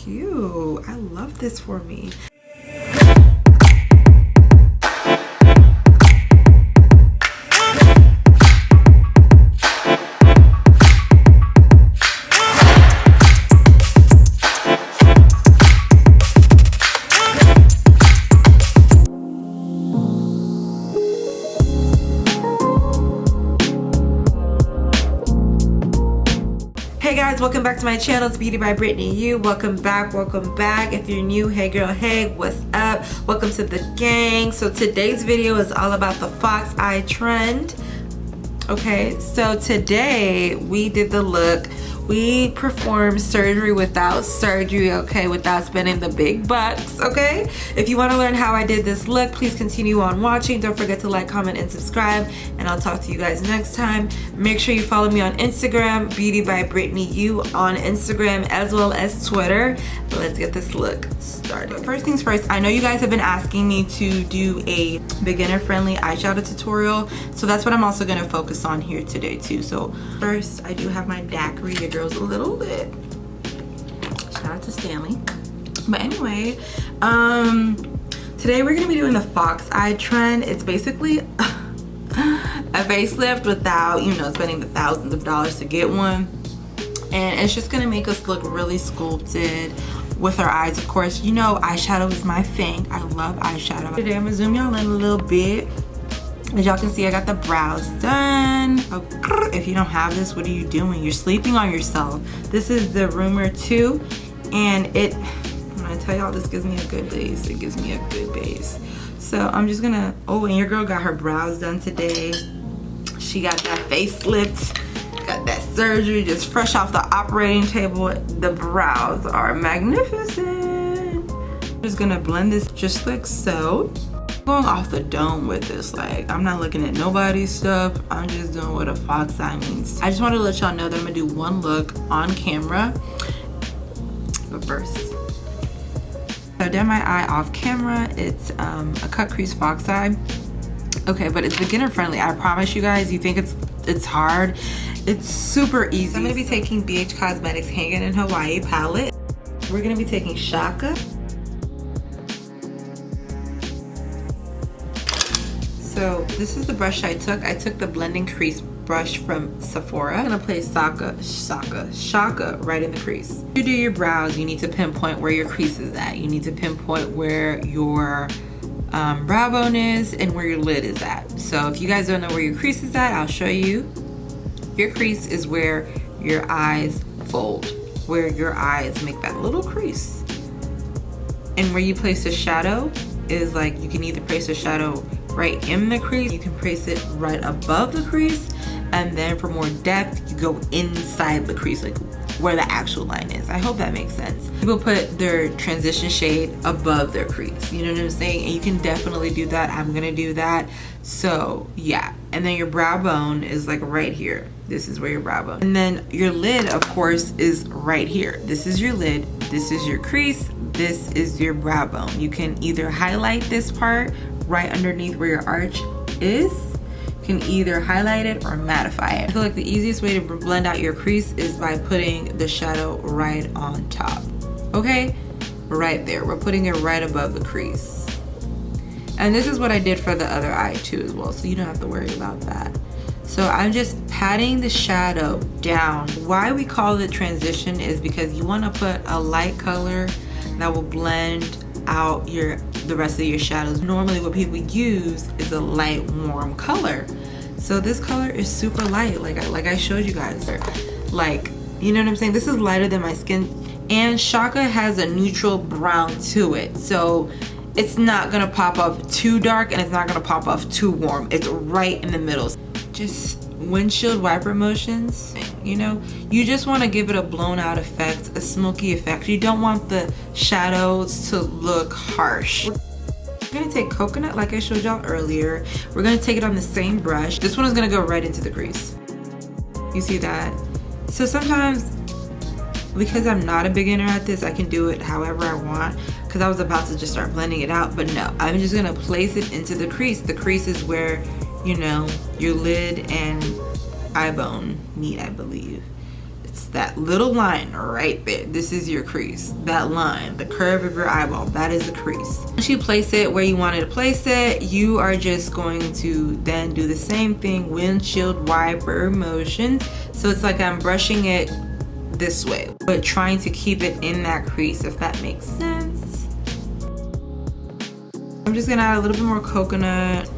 cute. I love this for me. Hey guys, welcome back to my channel. It's Beauty by Brittany You. Welcome back. If you're new, hey girl, hey, what's up? Welcome to the gang. So today's video is all about the fox eye trend. Okay, so today we did the look. We performed surgery without surgery, okay, without spending the big bucks, okay? If you want to learn how I did this look, please continue on watching. Don't forget to like, comment, and subscribe, and I'll talk to you guys next time. Make sure you follow me on Instagram, Beauty by Brittany You on Instagram as well as Twitter. Let's get this look started. First things first, I know you guys have been asking me to do a beginner-friendly eyeshadow tutorial, so that's what I'm also going to focus on here today too. So first, I do have my daiquiri. Your girl's a little lit. Shout out to Stanley. But anyway, today we're going to be doing the fox eye trend. It's basically a facelift without, you know, spending the thousands of dollars to get one. And it's just going to make us look really sculpted with our eyes. Of course, you know eyeshadow is my thing. I love eyeshadow. Today I'm gonna zoom y'all in a little bit. As y'all can see, I got the brows done. Oh, if you don't have this, what are you doing? You're sleeping on yourself. This is the Rumor 2, and when I tell y'all this gives me a good base, it gives me a good base. So I'm just gonna, oh, and your girl got her brows done today. She got that facelift. Got that surgery just fresh off the operating table. The brows are magnificent. I'm just gonna blend this just like so. I'm going off the dome with this. Like, I'm not looking at nobody's stuff. I'm just doing what a fox eye means. I just wanted to let y'all know that I'm gonna do one look on camera. But first, I did my eye off camera. It's a cut crease fox eye. Okay, but it's beginner friendly. I promise you guys, you think it's hard. It's super easy. So I'm gonna be taking BH Cosmetics Hanging in Hawaii palette. We're gonna be taking Shaka. So this is the brush I took. I took the blending crease brush from Sephora. I'm gonna place Shaka right in the crease. You do your brows, you need to pinpoint where your crease is at. You need to pinpoint where your brow bone is and where your lid is at. So if you guys don't know where your crease is at, I'll show you. Your crease is where your eyes fold, where your eyes make that little crease. And where you place the shadow is like, you can either place the shadow right in the crease, you can place it right above the crease, and then for more depth, you go inside the crease, like where the actual line is. I hope that makes sense. People put their transition shade above their crease, you know what I'm saying? And you can definitely do that. I'm gonna do that. So yeah, and then your brow bone is like right here. This is where your brow bone. And then your lid, of course, is right here. This is your lid, this is your crease, this is your brow bone. You can either highlight this part right underneath where your arch is. You can either highlight it or mattify it. I feel like the easiest way to blend out your crease is by putting the shadow right on top. Okay? Right there. We're putting it right above the crease. And this is what I did for the other eye too as well, so you don't have to worry about that. So I'm just patting the shadow down. Why we call it transition is because you want to put a light color that will blend out the rest of your shadows. Normally what people use is a light warm color. So this color is super light, like I showed you guys. Like, you know what I'm saying? This is lighter than my skin, and Shaka has a neutral brown to it. So it's not gonna pop off too dark and it's not gonna pop off too warm. It's right in the middle. Just windshield wiper motions, you know? You just wanna give it a blown out effect, a smoky effect. You don't want the shadows to look harsh. We're gonna take coconut like I showed y'all earlier. We're gonna take it on the same brush. This one is gonna go right into the crease. You see that? So sometimes, because I'm not a beginner at this, I can do it however I want, because I was about to just start blending it out, but no, I'm just gonna place it into the crease. The crease is where, you know, your lid and eye bone meet, I believe. It's that little line right there. This is your crease. That line, the curve of your eyeball, that is the crease. Once you place it where you wanted to place it, you are just going to then do the same thing, windshield wiper motion. So it's like I'm brushing it this way, but trying to keep it in that crease, if that makes sense. I'm just gonna add a little bit more coconut.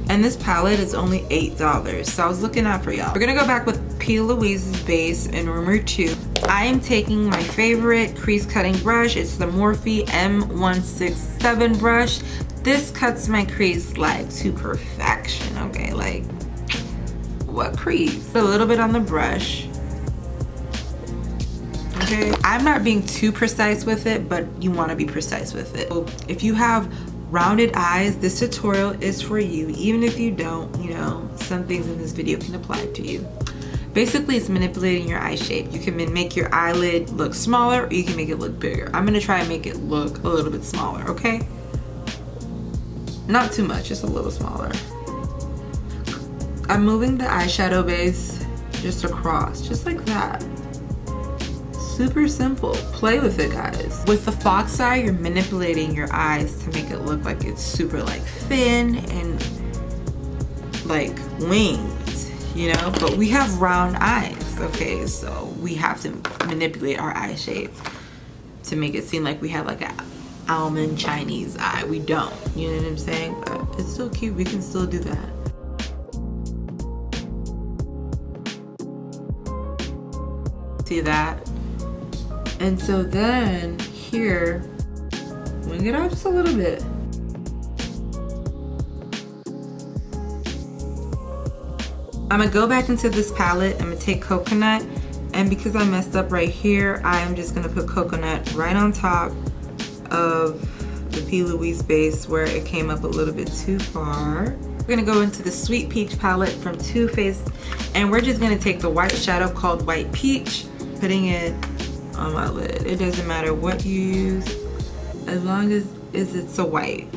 And this palette is only $8, so I was looking out for y'all. We're gonna go back with P. Louise's base in Rumor 2. I am taking my favorite crease cutting brush. It's the Morphe M167 brush. This cuts my crease like to perfection, okay? Like, what crease? A little bit on the brush. Okay, I'm not being too precise with it, but you wanna be precise with it. So if you have rounded eyes, this tutorial is for you. Even if you don't, you know, some things in this video can apply to you. Basically, it's manipulating your eye shape. You can make your eyelid look smaller, or you can make it look bigger. I'm gonna try and make it look a little bit smaller, okay? Not too much, just a little smaller. I'm moving the eyeshadow base just across, just like that. Super simple. Play with it, guys. With the fox eye, you're manipulating your eyes to make it look like it's super like thin and like winged, you know? But we have round eyes, okay? So we have to manipulate our eye shape to make it seem like we have like an almond Chinese eye. We don't, you know what I'm saying? But it's still cute. We can still do that. See that? And so then here, wing it out just a little bit. I'm gonna go back into this palette. I'm gonna take coconut, and because I messed up right here, I am just gonna put coconut right on top of the P. Louise base where it came up a little bit too far. We're gonna go into the Sweet Peach palette from Too Faced, and we're just gonna take the white shadow called White Peach, putting it on my lid. It doesn't matter what you use, as long as it's a white.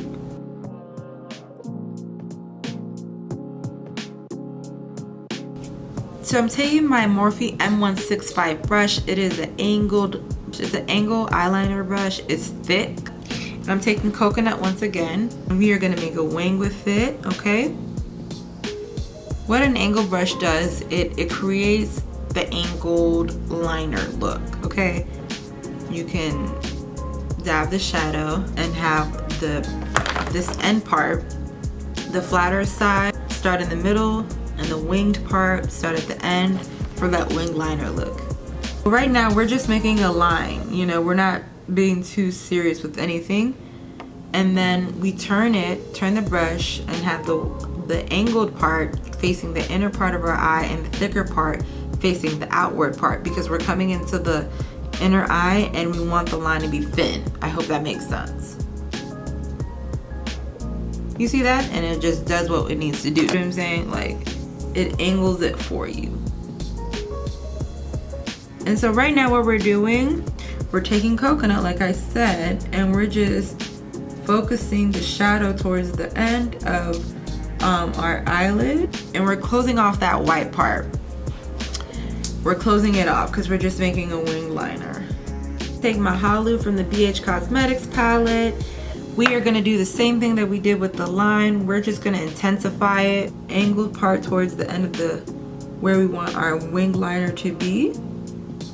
So I'm taking my Morphe M165 brush. It is an angled eyeliner brush. It's thick. And I'm taking coconut once again. We are gonna make a wing with it, okay? What an angled brush does, it creates the angled liner look, okay? You can dab the shadow and have this end part, the flatter side, start in the middle, and the winged part start at the end for that wing liner look. Right now, we're just making a line, you know, we're not being too serious with anything. And then we turn the brush and have the angled part facing the inner part of our eye and the thicker part facing the outward part, because we're coming into the inner eye and we want the line to be thin. I hope that makes sense. You see that? And it just does what it needs to do. You know what I'm saying? Like, it angles it for you. And so right now what we're doing, we're taking coconut, like I said, and we're just focusing the shadow towards the end of our eyelid, and we're closing off that white part. We're closing it off because we're just making a wing liner. Take my Holu from the BH Cosmetics palette. We are gonna do the same thing that we did with the line. We're just gonna intensify it, angled part towards the end of where we want our wing liner to be.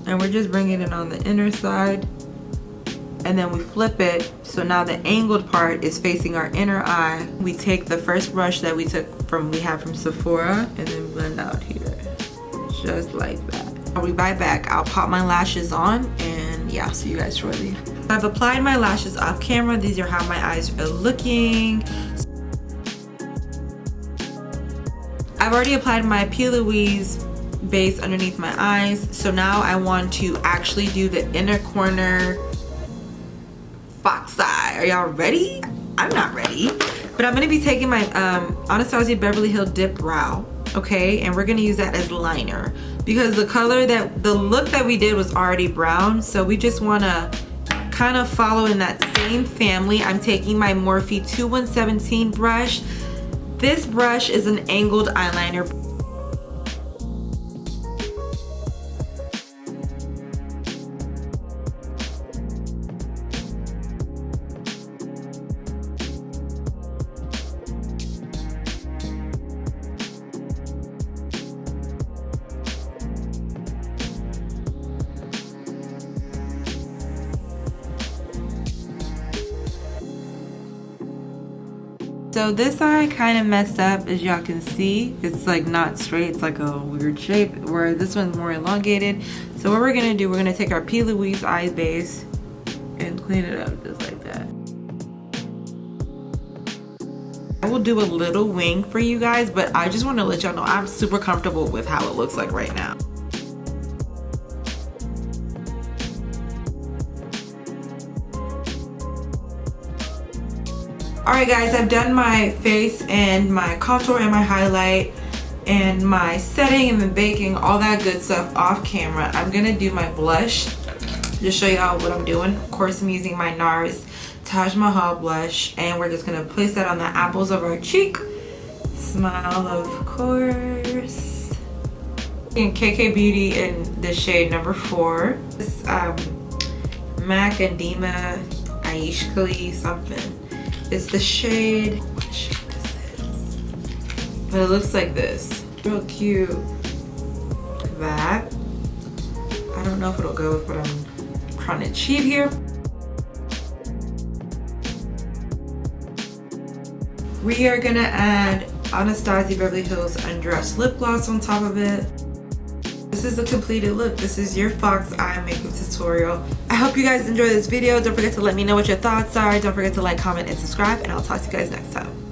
And we're just bringing it on the inner side. And then we flip it, so now the angled part is facing our inner eye. We take the first brush that we have from Sephora, and then blend out here. Just like that. I'll be right back. I'll pop my lashes on, and yeah, I'll see you guys shortly. I've applied my lashes off camera. These are how my eyes are looking. I've already applied my P. Louise base underneath my eyes, so now I want to actually do the inner corner fox eye. Are y'all ready? I'm not ready, but I'm gonna be taking my Anastasia Beverly Hills Dip Brow, okay, and we're gonna use that as liner because the look that we did was already brown, so we just wanna kind of follow in that same family. I'm taking my Morphe 2117 brush. This brush is an angled eyeliner. So this eye kind of messed up, as y'all can see. It's like not straight, it's like a weird shape, where this one's more elongated. So what we're gonna do, we're gonna take our P. Louise eye base and clean it up just like that. I will do a little wing for you guys, but I just want to let y'all know I'm super comfortable with how it looks like right now. Alright guys, I've done my face and my contour and my highlight and my setting and the baking, all that good stuff off camera. I'm gonna do my blush, just show y'all what I'm doing. Of course, I'm using my NARS Taj Mahal blush, and we're just gonna place that on the apples of our cheek. Smile, of course. In KK Beauty in the shade number 4. This Macadamia Aishkali something. It's the shade, what shade is this? But it looks like this. Real cute. Like that. I don't know if it'll go with what I'm trying to achieve here. We are gonna add Anastasia Beverly Hills Undressed Lip Gloss on top of it. This is the completed look. This is your Fox Eye makeup tutorial. I hope you guys enjoy this video. Don't forget to let me know what your thoughts are. Don't forget to like, comment, and subscribe, and I'll talk to you guys next time.